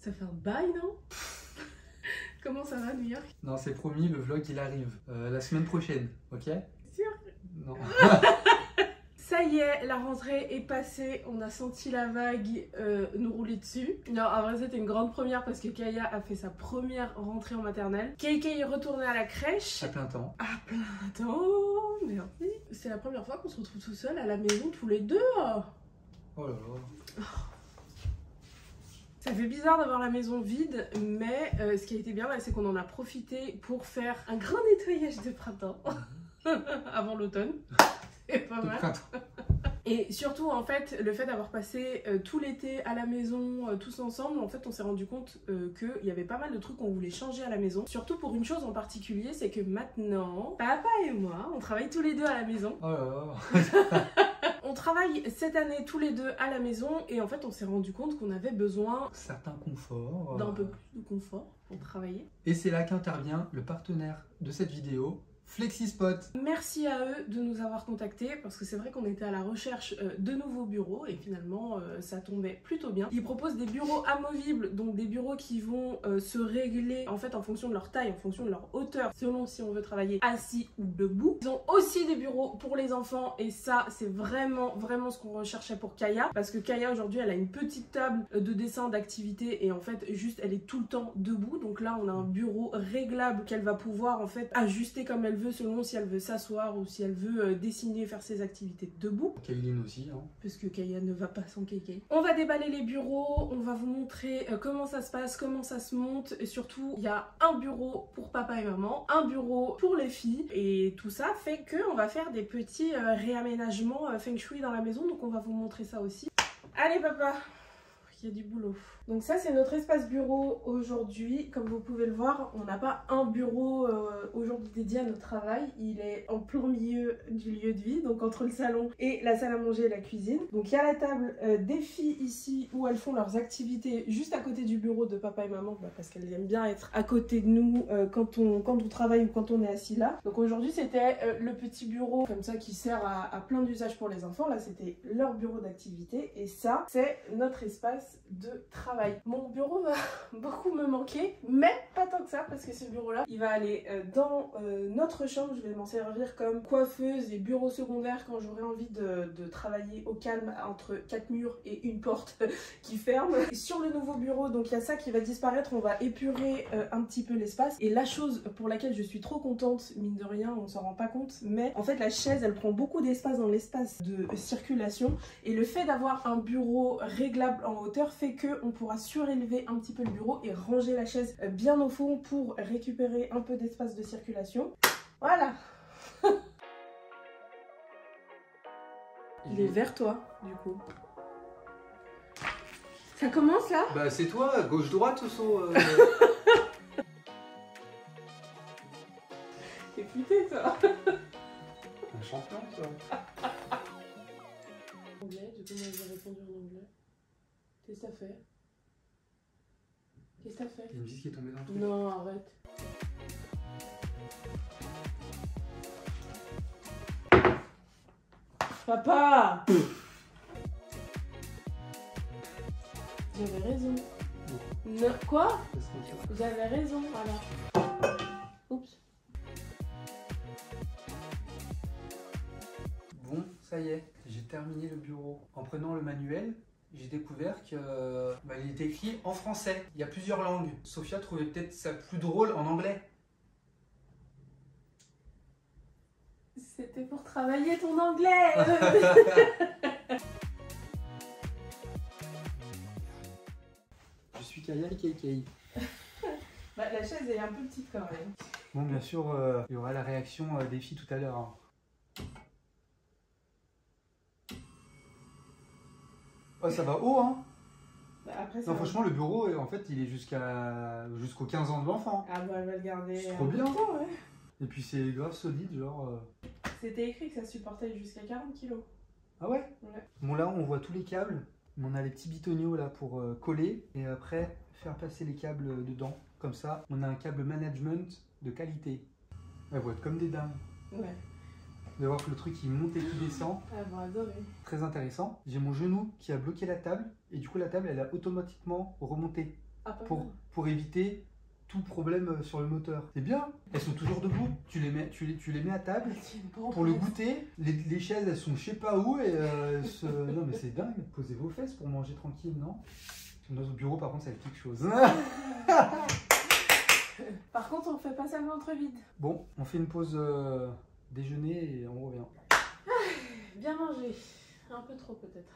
Ça fait un bail, non? Comment ça va, New York? Non, c'est promis, le vlog il arrive la semaine prochaine, ok? Sûr? Non. Ça y est, la rentrée est passée, on a senti la vague nous rouler dessus. Non, en vrai c'était une grande première parce que Kaya a fait sa première rentrée en maternelle. KK est retourné à la crèche. À plein temps. À plein temps, merci. C'est la première fois qu'on se retrouve tout seul à la maison tous les deux. Oh là là. Ça fait bizarre d'avoir la maison vide, mais ce qui a été bien là, c'est qu'on en a profité pour faire un grand nettoyage de printemps avant l'automne. C'est pas mal. Et surtout, en fait, le fait d'avoir passé tout l'été à la maison, tous ensemble, en fait, on s'est rendu compte qu'il y avait pas mal de trucs qu'on voulait changer à la maison. Surtout pour une chose en particulier, c'est que maintenant, papa et moi, on travaille tous les deux à la maison. Oh là là. On travaille cette année tous les deux à la maison et en fait, on s'est rendu compte qu'on avait besoin Certains conforts. d'un peu plus de confort pour travailler. Et c'est là qu'intervient le partenaire de cette vidéo, FlexiSpot. Merci à eux de nous avoir contactés parce que c'est vrai qu'on était à la recherche de nouveaux bureaux et finalement ça tombait plutôt bien. Ils proposent des bureaux amovibles, donc des bureaux qui vont se régler en fait en fonction de leur taille, en fonction de leur hauteur, selon si on veut travailler assis ou debout. Ils ont aussi des bureaux pour les enfants et ça c'est vraiment ce qu'on recherchait pour Kaya parce que Kaya aujourd'hui elle a une petite table de dessin d'activité et en fait juste elle est tout le temps debout. Donc là on a un bureau réglable qu'elle va pouvoir en fait ajuster comme elle veut selon si elle veut s'asseoir ou si elle veut dessiner, faire ses activités debout. Kayline aussi, hein. Parce que Kaya ne va pas sans KK. On va déballer les bureaux, on va vous montrer comment ça se passe, comment ça se monte. Et surtout, il y a un bureau pour papa et maman, un bureau pour les filles. Et tout ça fait qu'on va faire des petits réaménagements feng shui dans la maison. Donc on va vous montrer ça aussi. Allez papa, il y a du boulot. Donc ça c'est notre espace bureau aujourd'hui. Comme vous pouvez le voir, on n'a pas un bureau aujourd'hui dédié à notre travail. Il est en plein milieu du lieu de vie, donc entre le salon et la salle à manger et la cuisine. Donc il y a la table des filles ici où elles font leurs activités juste à côté du bureau de papa et maman, parce qu'elles aiment bien être à côté de nous quand on travaille ou quand on est assis là. Donc aujourd'hui c'était le petit bureau comme ça qui sert à plein d'usages pour les enfants. Là c'était leur bureau d'activité et ça c'est notre espace de travail. Mon bureau va beaucoup me manquer, mais pas tant que ça parce que ce bureau-là, il va aller dans notre chambre. Je vais m'en servir comme coiffeuse et bureau secondaire quand j'aurai envie de travailler au calme entre 4 murs et une porte qui ferme. Et sur le nouveau bureau, donc il y a ça qui va disparaître. On va épurer un petit peu l'espace. Et la chose pour laquelle je suis trop contente, mine de rien, on s'en rend pas compte, mais en fait la chaise, elle prend beaucoup d'espace dans l'espace de circulation. Et le fait d'avoir un bureau réglable en hauteur fait qu'on pourra surélever un petit peu le bureau et ranger la chaise bien au fond pour récupérer un peu d'espace de circulation. Voilà. Il est vers toi, du coup. Ça commence là? Bah c'est toi, gauche-droite ou son... T'es futé toi. Un champion, ça. Anglais, du coup moi j'ai répondu en anglais. Qu'est-ce que t'as fait? Qu'est-ce que t'as fait? Il y a une vis qui est tombée dans le truc. Non, arrête. Papa! J'avais raison. Non. Quoi? J'avais raison, voilà. Oups. Bon, ça y est, j'ai terminé le bureau. En prenant le manuel, j'ai découvert que il était écrit en français. Il y a plusieurs langues. Sophia trouvait peut-être ça plus drôle en anglais. C'était pour travailler ton anglais. Je suis Kaya et KK. Bah, la chaise est un peu petite quand même. Bon, bien sûr, il y aura la réaction des filles tout à l'heure. Hein. Oh, ça va haut, hein? Bah, après, ça non, va. franchement, le bureau, en fait, il est jusqu'aux 15 ans de l'enfant. Ah bah, elle va le garder. C'est trop bien. Temps, ouais. Et puis, c'est grave solide, genre... C'était écrit que ça supportait jusqu'à 40 kg. Ah ouais? Ouais. Bon, là, on voit tous les câbles. On a les petits bitonniaux, là, pour coller. Et après, faire passer les câbles dedans. Comme ça, on a un câble management de qualité. Elles vont être comme des dames. Ouais. De voir que le truc, il monte et qui descend. Elles vont adorer. Très intéressant. J'ai mon genou qui a bloqué la table. Et du coup, la table, elle a automatiquement remonté. Ah, pas mal. pour éviter tout problème sur le moteur. C'est bien. Elles sont toujours debout. Tu les mets à table pour le goûter. Les chaises, elles sont je sais pas où et non mais c'est dingue. Posez vos fesses pour manger tranquille, non? Dans notre bureau, par contre, ça va être quelque chose. Par contre, on fait pas ça le ventre vide. Bon, on fait une pause déjeuner et on revient. Bien mangé. Un peu trop peut-être.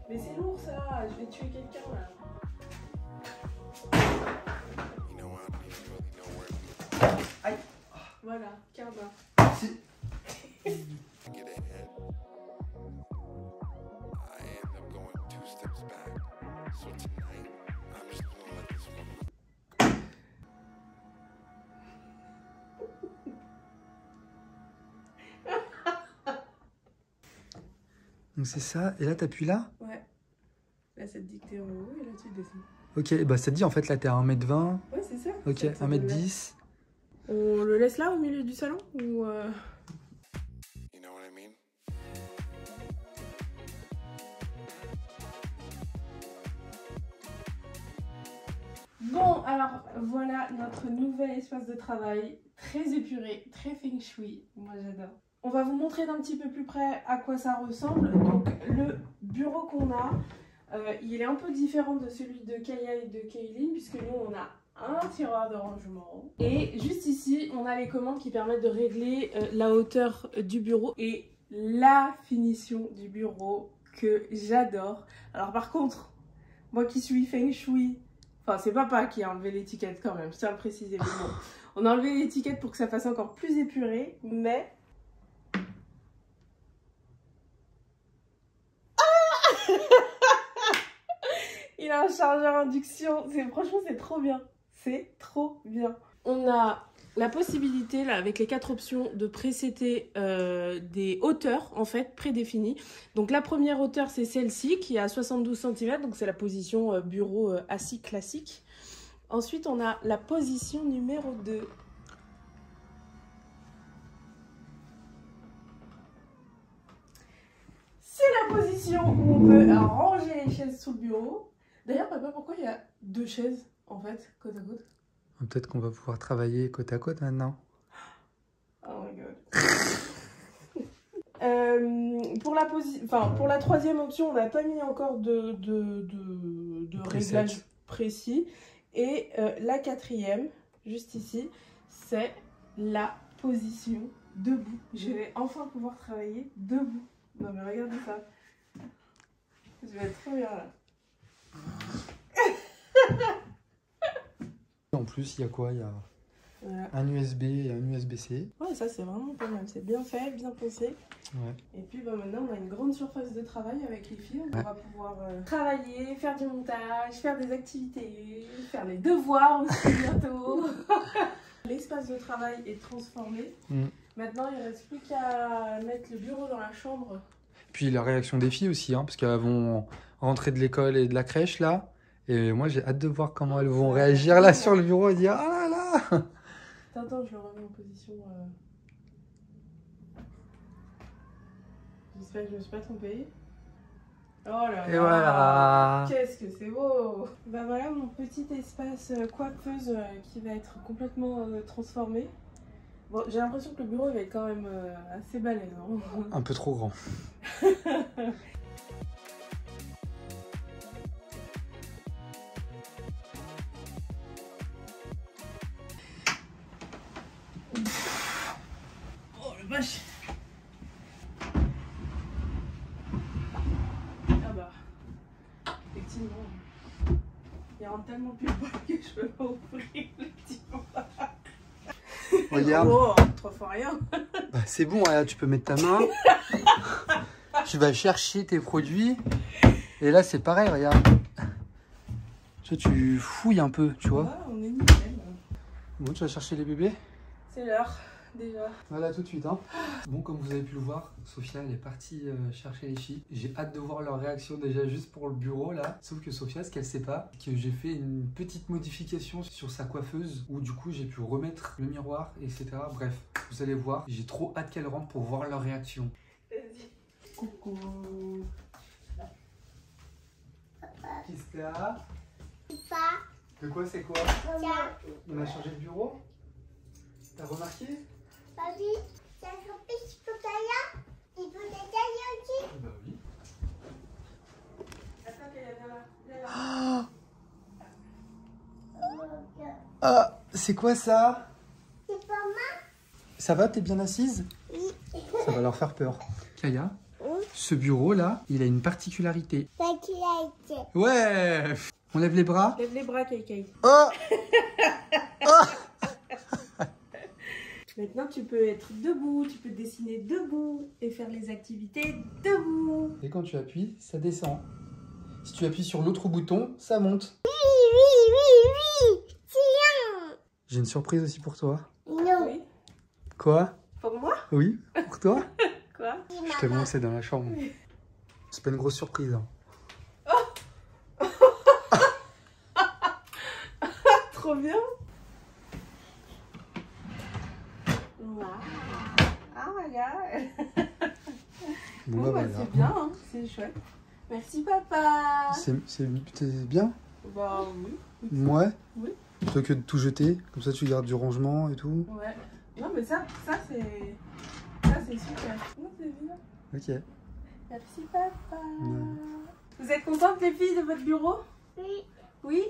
Mais c'est lourd ça, je vais tuer quelqu'un là. Aïe. Voilà, karma. Si. Donc c'est ça, et là t'appuies là? Ouais. Là ça te dit que t'es en haut et là tu descends. Ok, bah ça te dit en fait là t'es à 1m20. Ouais c'est ça. Ok, Ça 1m10. On le laisse là au milieu du salon ou Bon, alors voilà notre nouvel espace de travail, très épuré, très feng shui, moi j'adore. On va vous montrer d'un petit peu plus près à quoi ça ressemble. Donc le bureau qu'on a, il est un peu différent de celui de Kaya et de Kaylin, puisque nous on a un tiroir de rangement. Et juste ici, on a les commandes qui permettent de régler la hauteur du bureau et la finition du bureau que j'adore. Alors par contre, moi qui suis feng shui, enfin, c'est papa qui a enlevé l'étiquette quand même, je tiens à le préciser. Mais bon, on a enlevé l'étiquette pour que ça fasse encore plus épuré, mais... Ah il a un chargeur induction, franchement c'est trop bien. C'est trop bien. On a la possibilité, là, avec les 4 options, de présetter des hauteurs, en fait, prédéfinies. Donc la première hauteur, c'est celle-ci, qui est à 72 cm, donc c'est la position bureau assis classique. Ensuite, on a la position numéro 2. C'est la position où on peut ranger les chaises sous le bureau. D'ailleurs, papa, pourquoi il y a 2 chaises, en fait, côte à côte? Peut-être qu'on va pouvoir travailler côte à côte maintenant. Oh my god. Pour la troisième option, on n'a pas mis encore de réglage précis. Et la quatrième, juste ici, c'est la position debout. Je vais enfin pouvoir travailler debout. Non mais regardez ça. Je vais être trop bien là. En plus, il y a quoi? Il y a voilà. Un USB et un USB-C. Ouais, ça c'est vraiment pas mal. C'est bien fait, bien pensé. Ouais. Et puis bah, maintenant, on a une grande surface de travail avec les filles. On va pouvoir travailler, faire du montage, faire des activités, faire les devoirs aussi bientôt. L'espace de travail est transformé. Maintenant, il ne reste plus qu'à mettre le bureau dans la chambre. Puis la réaction des filles aussi, hein, parce qu'elles vont rentrer de l'école et de la crèche là. Et moi, j'ai hâte de voir comment elles vont réagir là sur le bureau et dire « Ah là là !» Attends, je le remets en position... J'espère que je ne me suis pas trompée. Oh là là. Et voilà. Qu'est-ce que c'est beau. Bah voilà mon petit espace coiffeuse qui va être complètement transformé. Bon, j'ai l'impression que le bureau il va être quand même assez balèze. Hein. Un peu trop grand. Oh le vache. Ah bah, effectivement, il rentre tellement plus loin que je peux pas ouvrir le petit bar. Regarde. Oh, trois fois rien. Bah, c'est bon, là, tu peux mettre ta main. Tu vas chercher tes produits. Et là, c'est pareil, regarde. Tu fouilles un peu, tu vois. Ah, on est nickel. Bon, tu vas chercher les bébés? C'est l'heure. déjà. Voilà, tout de suite. Hein. Bon, comme vous avez pu le voir, Sophia, elle est partie chercher les filles. J'ai hâte de voir leur réaction déjà juste pour le bureau là. Sauf que Sophia, ce qu'elle sait pas, c'est que j'ai fait une petite modification sur sa coiffeuse où du coup j'ai pu remettre le miroir, etc. Bref, vous allez voir. J'ai trop hâte qu'elle rentre pour voir leur réaction. Vas-y. Coucou. Qu'est-ce que t'as? De quoi c'est quoi? On a changé de bureau? T'as remarqué? Papi, t'as chopé ce chocolat? Il faut détailler aussi? Bah oui. Attends, viens là. Ah, c'est quoi ça? C'est pas moi? Ça va, t'es bien assise? Oui. Ça va leur faire peur. Kaya, Oui. ce bureau-là, il a une particularité. Particularité. Ouais! On lève les bras. Lève les bras, Kay. Oh! Maintenant, tu peux être debout, tu peux dessiner debout et faire les activités debout. Et quand tu appuies, ça descend. Si tu appuies sur l'autre bouton, ça monte. Oui. Tiens. J'ai une surprise aussi pour toi. Non. Oui. Quoi? Pour moi? Oui, pour toi? Quoi? Je te montre, c'est dans la chambre. C'est pas une grosse surprise. Hein. Trop bien. Wow. Ah, regarde. Bon, Bon, bah, bah, voilà. c'est bien, hein. C'est chouette. Merci, papa. C'est bien? Bah oui. Ouais. Oui. Plutôt que de tout jeter, comme ça tu gardes du rangement et tout. Ouais. Non, mais ça c'est super. Non, c'est bien. Ok. Merci, papa. Ouais. Vous êtes contentes, les filles, de votre bureau? Oui. Oui?